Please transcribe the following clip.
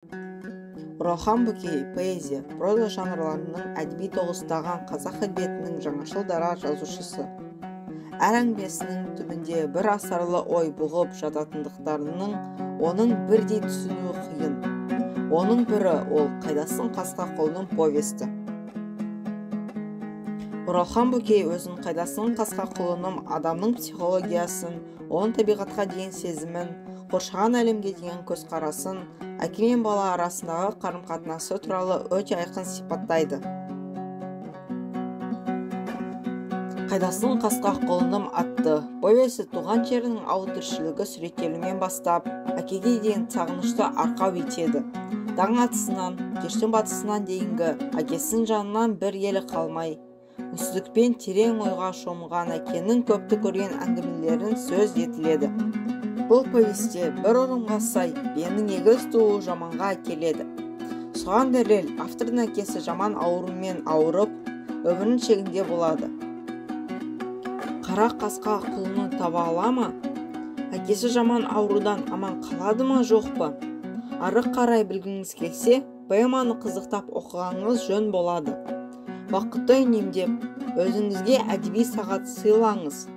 Оралхан Бөкей поэзия, проза жанрларының әдеби тоғыстаған қазақ әдебиетінің жаңашыл дара жазушысы. Әр әңгімесінің түбінде бір асарлы ой бұғып жататындықтарының оның бірдей түсінуі қиын. Оның бірі ол Қайдасың қасқа құлыным повесті. Оралхан Бөкей өзін Қайдасың қасқа құлыным адамның психологиясын, оның табиғатқа деген сезімін, қоршаған әлемге деген көзқарасын, әке мен бала арасындағы қарым-қатынасы туралы өте айқын сипаттайды. Қайдасың қасқа құлыным атты повесі туған жерінің ауыл тіршілігі суреттелумен бастап, әкеге деген сағынышты арқау етеді. Таң атысынан, кештің батысынан дейінгі әкесінің жанынан бір елі қалмай, үнсіздікпен терең ойға шомылған әкенің көпті көрген әңгімелерін сөз етіледі. Бұл повесте бір ұрымға сай бенің егіз тууы жаманға әкеледі. Соған дәлел автордың әкесі жаман аурумен ауырып, өмірінің шегінде болады. Қара қасқа құлыны таба ала ма? Әкесі жаман аурудан аман қалады ма жоқ па? Ары қарай білгіңіз келсе, поэманы қызықтап оқығаныңыз жөн болады. Уақытты үнемдеп, өзіңізге әдеби сағат сыйлаңыз.